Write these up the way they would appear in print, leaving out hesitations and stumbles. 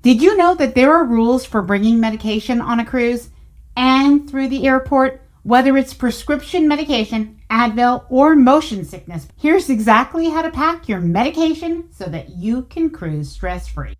Did you know that there are rules for bringing medication on a cruise and through the airport, whether it's prescription medication, Advil, or motion sickness? Here's exactly how to pack your medication so that you can cruise stress-free.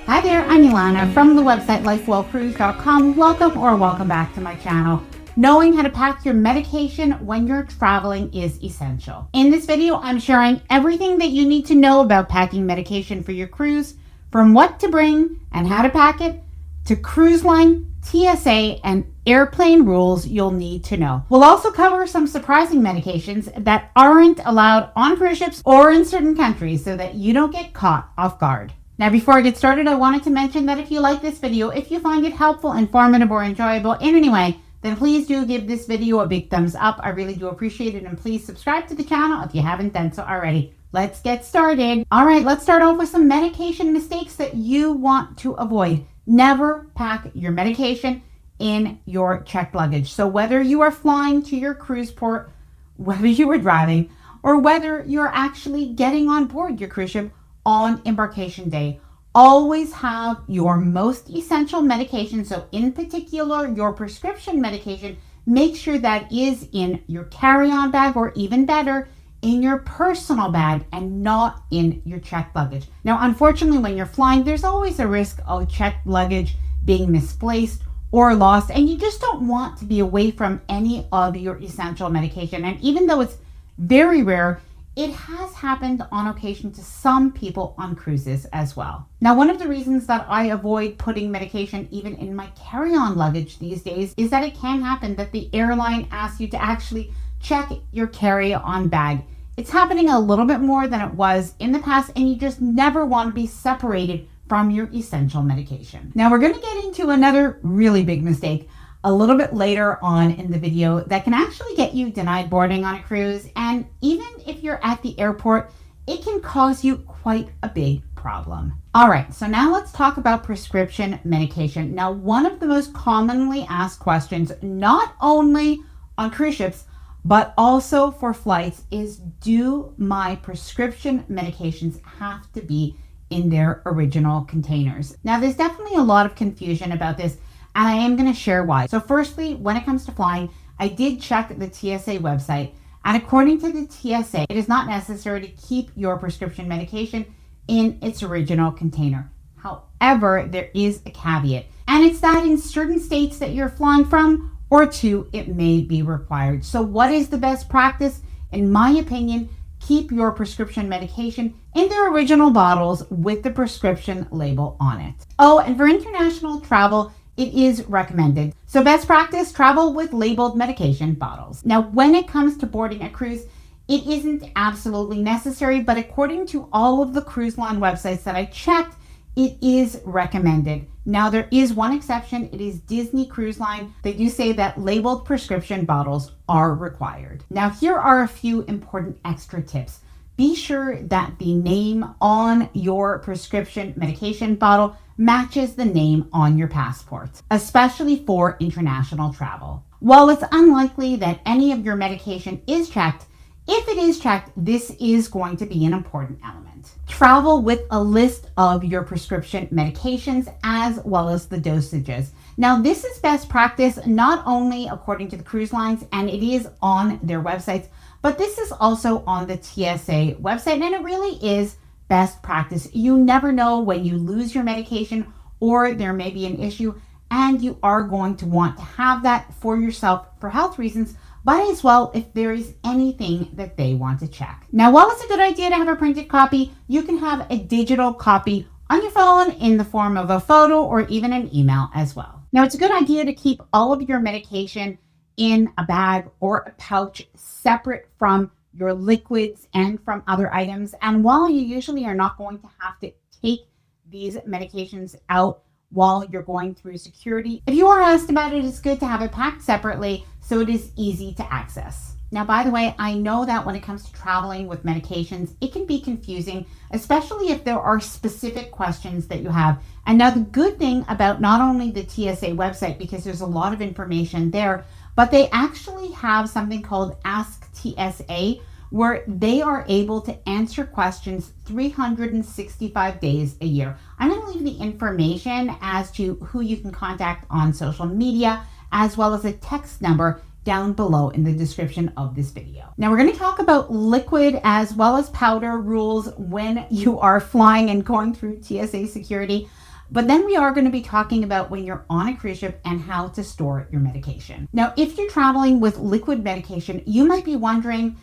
Hi there, I'm Ilana from the website lifewellcruise.com. Welcome back to my channel. Knowing how to pack your medication when you're traveling is essential. In this video, I'm sharing everything that you need to know about packing medication for your cruise, from what to bring and how to pack it, to cruise line, TSA, and airplane rules you'll need to know. We'll also cover some surprising medications that aren't allowed on cruise ships or in certain countries so that you don't get caught off guard. Now, before I get started, I wanted to mention that if you like this video, if you find it helpful, informative, or enjoyable in any way, then please do give this video a big thumbs up. I really do appreciate it. And please subscribe to the channel if you haven't done so already. Let's get started. All right, let's start off with some medication mistakes that you want to avoid. Never pack your medication in your checked luggage. So whether you are flying to your cruise port, whether you are driving, or whether you're actually getting on board your cruise ship on embarkation day, always have your most essential medication. So in particular, your prescription medication, make sure that is in your carry-on bag, or even better, in your personal bag and not in your checked luggage. Now, unfortunately, when you're flying, there's always a risk of checked luggage being misplaced or lost, and you just don't want to be away from any of your essential medication. And even though it's very rare, it has happened on occasion to some people on cruises as well. Now, one of the reasons that I avoid putting medication even in my carry-on luggage these days is that it can happen that the airline asks you to actually check your carry-on bag. It's happening a little bit more than it was in the past, and you just never want to be separated from your essential medication. Now, we're going to get into another really big mistake a little bit later on in the video that can actually get you denied boarding on a cruise. And even if you're at the airport, it can cause you quite a big problem. All right, so now let's talk about prescription medication. Now, one of the most commonly asked questions, not only on cruise ships, but also for flights, is do my prescription medications have to be in their original containers? Now, there's definitely a lot of confusion about this, and I am going to share why. So firstly, when it comes to flying, I did check the TSA website, and according to the TSA, it is not necessary to keep your prescription medication in its original container. However, there is a caveat, and it's that in certain states that you're flying from or to, it may be required. So what is the best practice? In my opinion, keep your prescription medication in their original bottles with the prescription label on it. Oh, and for international travel, it is recommended. So best practice, travel with labeled medication bottles. Now, when it comes to boarding a cruise, it isn't absolutely necessary, but according to all of the cruise line websites that I checked, it is recommended. Now, there is one exception. It is Disney Cruise Line. They do say that labeled prescription bottles are required. Now, here are a few important extra tips. Be sure that the name on your prescription medication bottle matches the name on your passport, especially for international travel. While it's unlikely that any of your medication is checked, if it is checked, this is going to be an important element. Travel with a list of your prescription medications as well as the dosages. Now, this is best practice not only according to the cruise lines, and it is on their websites, but this is also on the TSA website, and it really is best practice. You never know when you lose your medication or there may be an issue, and you are going to want to have that for yourself for health reasons, but as well if there is anything that they want to check. Now, while it's a good idea to have a printed copy, you can have a digital copy on your phone in the form of a photo or even an email as well. Now, it's a good idea to keep all of your medication in a bag or a pouch separate from your liquids and from other items. And while you usually are not going to have to take these medications out while you're going through security, if you are asked about it, it's good to have it packed separately so it is easy to access. Now, by the way, I know that when it comes to traveling with medications, it can be confusing, especially if there are specific questions that you have. And now the good thing about not only the TSA website, because there's a lot of information there, but they actually have something called Ask TSA, where they are able to answer questions 365 days a year. I'm going to leave the information as to who you can contact on social media, as well as a text number down below in the description of this video. Now we're going to talk about liquid as well as powder rules when you are flying and going through TSA security. But then we are going to be talking about when you're on a cruise ship and how to store your medication. Now, if you're traveling with liquid medication, you might be wondering,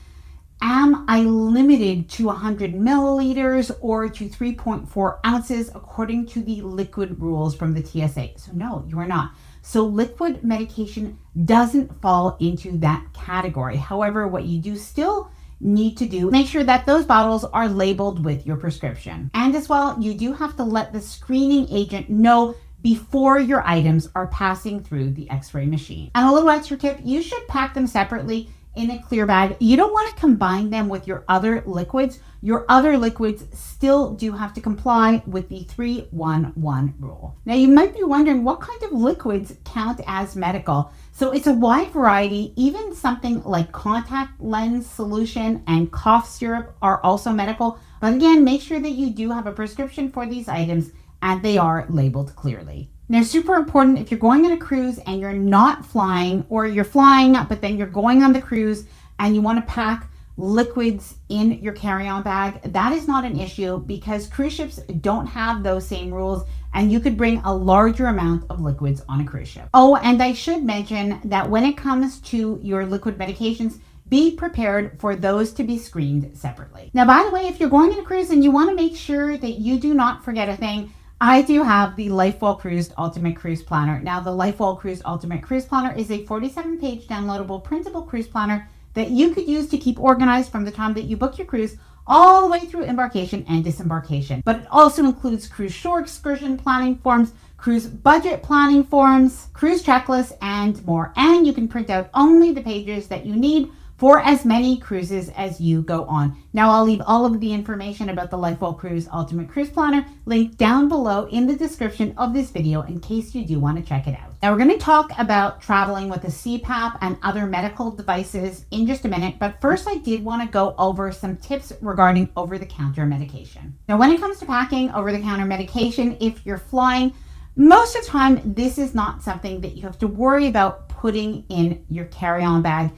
am I limited to 100 milliliters or to 3.4 ounces according to the liquid rules from the TSA? So no, you are not. So liquid medication doesn't fall into that category. However, what you do still need to do, make sure that those bottles are labeled with your prescription. And as well, you do have to let the screening agent know before your items are passing through the x-ray machine. And a little extra tip, you should pack them separately in a clear bag. You don't want to combine them with your other liquids. Your other liquids still do have to comply with the 3-1-1 rule. Now you might be wondering, what kind of liquids count as medical? So it's a wide variety. Even something like contact lens solution and cough syrup are also medical. But again, make sure that you do have a prescription for these items and they are labeled clearly. Now, super important, if you're going on a cruise and you're not flying, or you're flying, but then you're going on the cruise and you want to pack liquids in your carry-on bag, that is not an issue because cruise ships don't have those same rules and you could bring a larger amount of liquids on a cruise ship. Oh, and I should mention that when it comes to your liquid medications, be prepared for those to be screened separately. Now, by the way, if you're going on a cruise and you want to make sure that you do not forget a thing, I do have the Lifewell Cruised Ultimate Cruise Planner. Now, the Lifewell Cruised Ultimate Cruise Planner is a 47-page downloadable printable cruise planner that you could use to keep organized from the time that you book your cruise all the way through embarkation and disembarkation. But it also includes cruise shore excursion planning forms, cruise budget planning forms, cruise checklists, and more. And you can print out only the pages that you need for as many cruises as you go on. Now, I'll leave all of the information about the Lifewell Cruise Ultimate Cruise Planner linked down below in the description of this video in case you do want to check it out. Now, we're going to talk about traveling with a CPAP and other medical devices in just a minute, but first I did want to go over some tips regarding over-the-counter medication. Now, when it comes to packing over-the-counter medication, if you're flying, most of the time, this is not something that you have to worry about putting in your carry-on bag,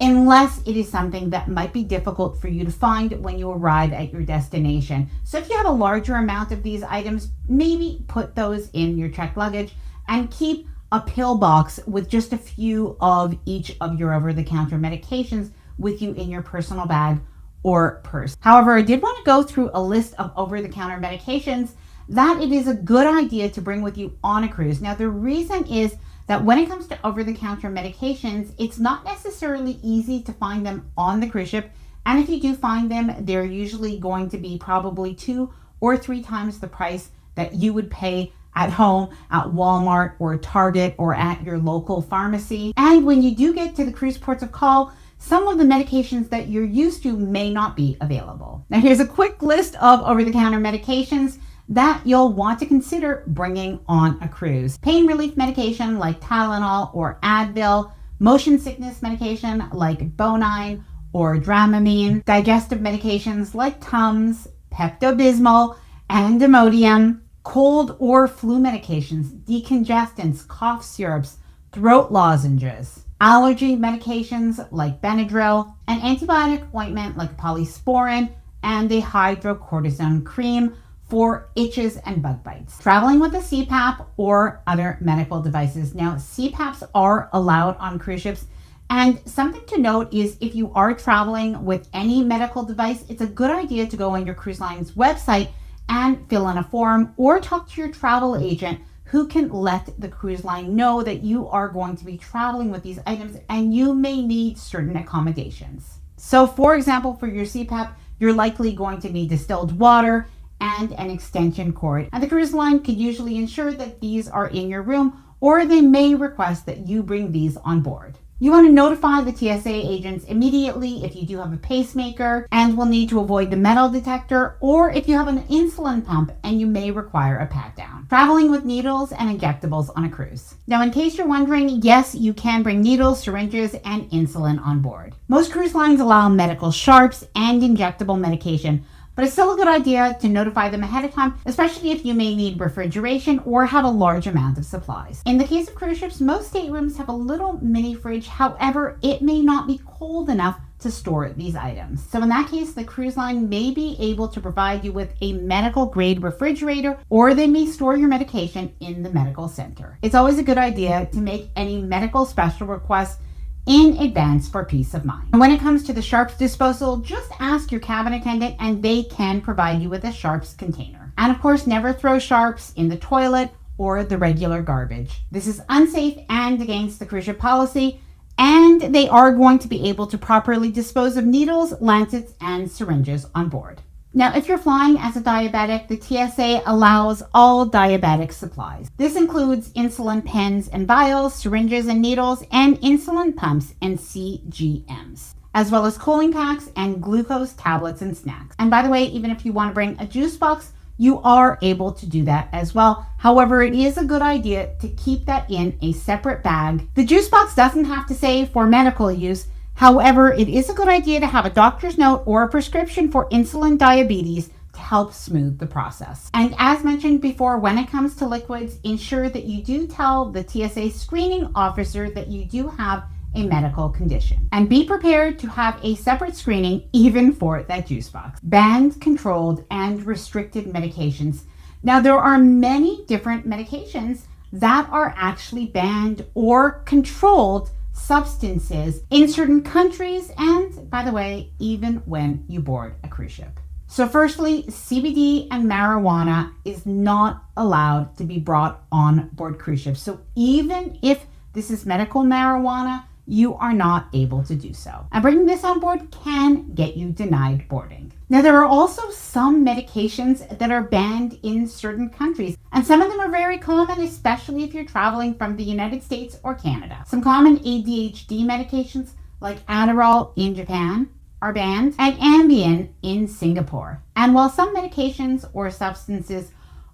unless it is something that might be difficult for you to find when you arrive at your destination. So if you have a larger amount of these items, maybe put those in your checked luggage and keep a pill box with just a few of each of your over-the-counter medications with you in your personal bag or purse. However, I did want to go through a list of over-the-counter medications that it is a good idea to bring with you on a cruise. Now, the reason is that when it comes to over-the-counter medications, it's not necessarily easy to find them on the cruise ship. And if you do find them, they're usually going to be probably 2 or 3 times the price that you would pay at home, at Walmart or Target or at your local pharmacy. And when you do get to the cruise ports of call, some of the medications that you're used to may not be available. Now, here's a quick list of over-the-counter medications that you'll want to consider bringing on a cruise. Pain relief medication like Tylenol or Advil, motion sickness medication like Bonine or Dramamine, digestive medications like Tums, Pepto-Bismol, and Imodium, cold or flu medications, decongestants, cough syrups, throat lozenges, allergy medications like Benadryl, an antibiotic ointment like Polysporin, and a hydrocortisone cream for itches and bug bites. Traveling with a CPAP or other medical devices. Now, CPAPs are allowed on cruise ships. And something to note is if you are traveling with any medical device, it's a good idea to go on your cruise line's website and fill in a form or talk to your travel agent who can let the cruise line know that you are going to be traveling with these items and you may need certain accommodations. So for example, for your CPAP, you're likely going to need distilled water and an extension cord. And the cruise line could usually ensure that these are in your room, or they may request that you bring these on board. You want to notify the TSA agents immediately if you do have a pacemaker and will need to avoid the metal detector, or if you have an insulin pump and you may require a pat down. Traveling with needles and injectables on a cruise. Now, in case you're wondering, yes, you can bring needles, syringes, and insulin on board. Most cruise lines allow medical sharps and injectable medication, but it's still a good idea to notify them ahead of time, especially if you may need refrigeration or have a large amount of supplies. In the case of cruise ships, most staterooms have a little mini fridge. However, it may not be cold enough to store these items. So in that case, the cruise line may be able to provide you with a medical grade refrigerator, or they may store your medication in the medical center. It's always a good idea to make any medical special requests in advance for peace of mind. And when it comes to the sharps disposal, just ask your cabin attendant and they can provide you with a sharps container. And of course, never throw sharps in the toilet or the regular garbage. This is unsafe and against the cruise ship policy, and they are going to be able to properly dispose of needles, lancets, and syringes on board. Now, if you're flying as a diabetic, the TSA allows all diabetic supplies. This includes insulin pens and vials, syringes and needles, and insulin pumps and CGMs, as well as cooling packs and glucose tablets and snacks. And by the way, even if you want to bring a juice box, you are able to do that as well. However, it is a good idea to keep that in a separate bag. The juice box doesn't have to say for medical use. However, it is a good idea to have a doctor's note or a prescription for insulin diabetes to help smooth the process. And as mentioned before, when it comes to liquids, ensure that you do tell the TSA screening officer that you do have a medical condition. And be prepared to have a separate screening even for that juice box. Banned, controlled, and restricted medications. Now, there are many different medications that are actually banned or controlled substances in certain countries, and by the way, even when you board a cruise ship. So firstly, CBD and marijuana is not allowed to be brought on board cruise ships. So even if this is medical marijuana, you are not able to do so. And bringing this on board can get you denied boarding. Now, there are also some medications that are banned in certain countries, and some of them are very common, especially if you're traveling from the United States or Canada. Some common ADHD medications like Adderall in Japan are banned, and Ambien in Singapore. And while some medications or substances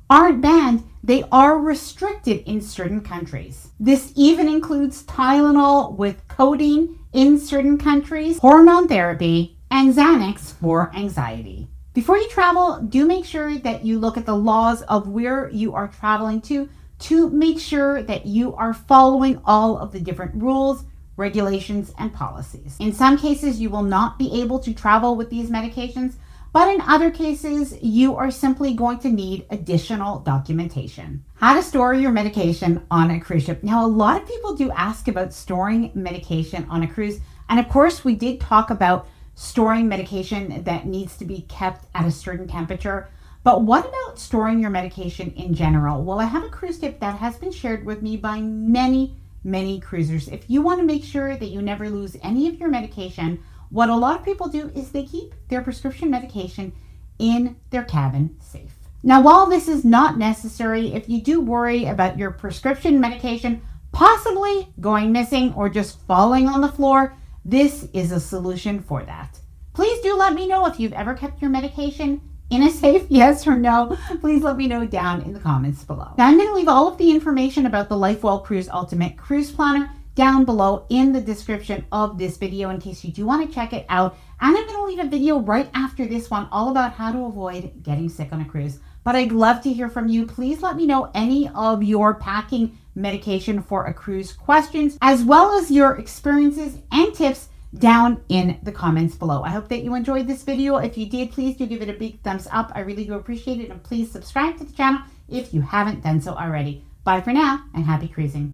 aren't banned, they are restricted in certain countries. This even includes Tylenol with codeine in certain countries, hormone therapy, and Xanax for anxiety. Before you travel, do make sure that you look at the laws of where you are traveling to make sure that you are following all of the different rules, regulations, and policies. In some cases, you will not be able to travel with these medications, but in other cases, you are simply going to need additional documentation. How to store your medication on a cruise ship. Now, a lot of people do ask about storing medication on a cruise. And of course, we did talk about storing medication that needs to be kept at a certain temperature. But what about storing your medication in general? Well, I have a cruise tip that has been shared with me by many cruisers. If you want to make sure that you never lose any of your medication, what a lot of people do is they keep their prescription medication in their cabin safe. Now, while this is not necessary, if you do worry about your prescription medication possibly going missing or just falling on the floor, this is a solution for that. Please do let me know if you've ever kept your medication in a safe, yes or no. Please let me know down in the comments below. Now, I'm going to leave all of the information about the LifeWell Cruise Ultimate Cruise Planner down below in the description of this video in case you do want to check it out. And I'm going to leave a video right after this one all about how to avoid getting sick on a cruise. But I'd love to hear from you. Please let me know any of your packing medication for a cruise questions, as well as your experiences and tips down in the comments below. I hope that you enjoyed this video. If you did, please do give it a big thumbs up. I really do appreciate it. And please subscribe to the channel if you haven't done so already. Bye for now and happy cruising.